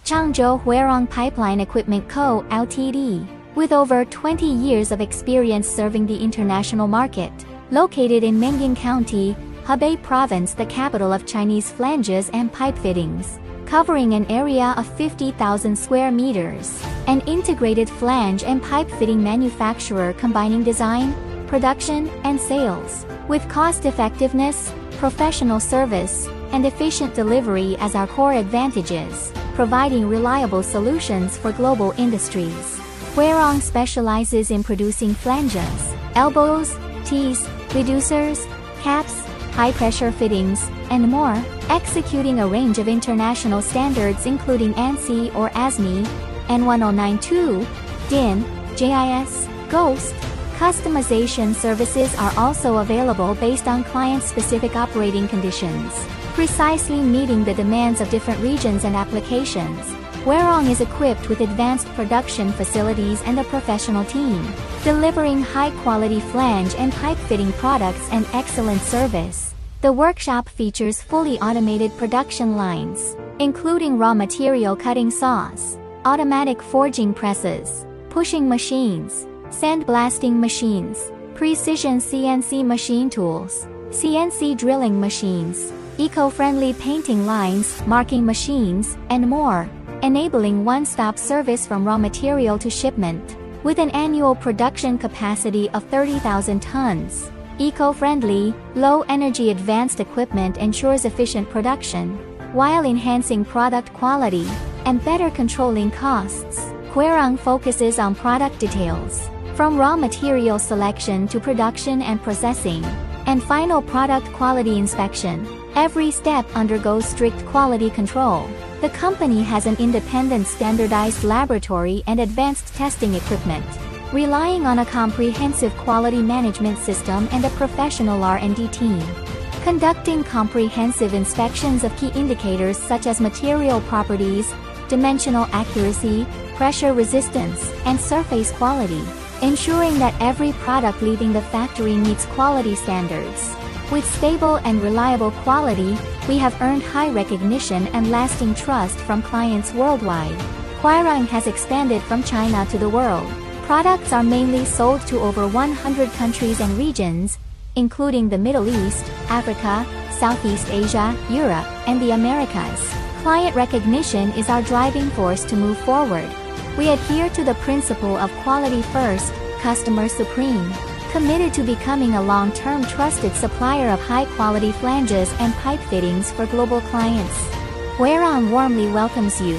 Changzhou Huairong Pipeline Equipment Co., Ltd. With over 20 years of experience serving the international market. Located in Mengying County, Hebei Province, the capital of Chinese flanges and pipe fittings. Covering an area of 50,000 square meters. An integrated flange and pipe fitting manufacturer combining design, production, and sales. With cost-effectiveness, professional service, and efficient delivery as our core advantages, providing reliable solutions for global industries. Huairong specializes in producing flanges, elbows, T's, reducers, caps, high-pressure fittings, and more, executing a range of international standards including ANSI or ASME, N1092, DIN, JIS, GHOST. Customization services are also available based on client-specific operating conditions, precisely meeting the demands of different regions and applications. Huairong is equipped with advanced production facilities and a professional team, delivering high-quality flange and pipe fitting products and excellent service. The workshop features fully automated production lines, including raw material cutting saws, automatic forging presses, pushing machines, sandblasting machines, precision CNC machine tools, CNC drilling machines, eco-friendly painting lines, marking machines, and more, enabling one-stop service from raw material to shipment. With an annual production capacity of 30,000 tons, eco-friendly, low-energy advanced equipment ensures efficient production, while enhancing product quality and better controlling costs. Huairong focuses on product details, from raw material selection to production and processing, and final product quality inspection. Every step undergoes strict quality control. The company has an independent standardized laboratory and advanced testing equipment, relying on a comprehensive quality management system and a professional R&D team. Conducting comprehensive inspections of key indicators such as material properties, dimensional accuracy, pressure resistance, and surface quality, ensuring that every product leaving the factory meets quality standards. With stable and reliable quality, we have earned high recognition and lasting trust from clients worldwide. Huairong has expanded from China to the world. Products are mainly sold to over 100 countries and regions, including the Middle East, Africa, Southeast Asia, Europe, and the Americas. Client recognition is our driving force to move forward. We adhere to the principle of quality first, customer supreme, committed to becoming a long-term trusted supplier of high-quality flanges and pipe fittings for global clients. Huairong warmly welcomes you.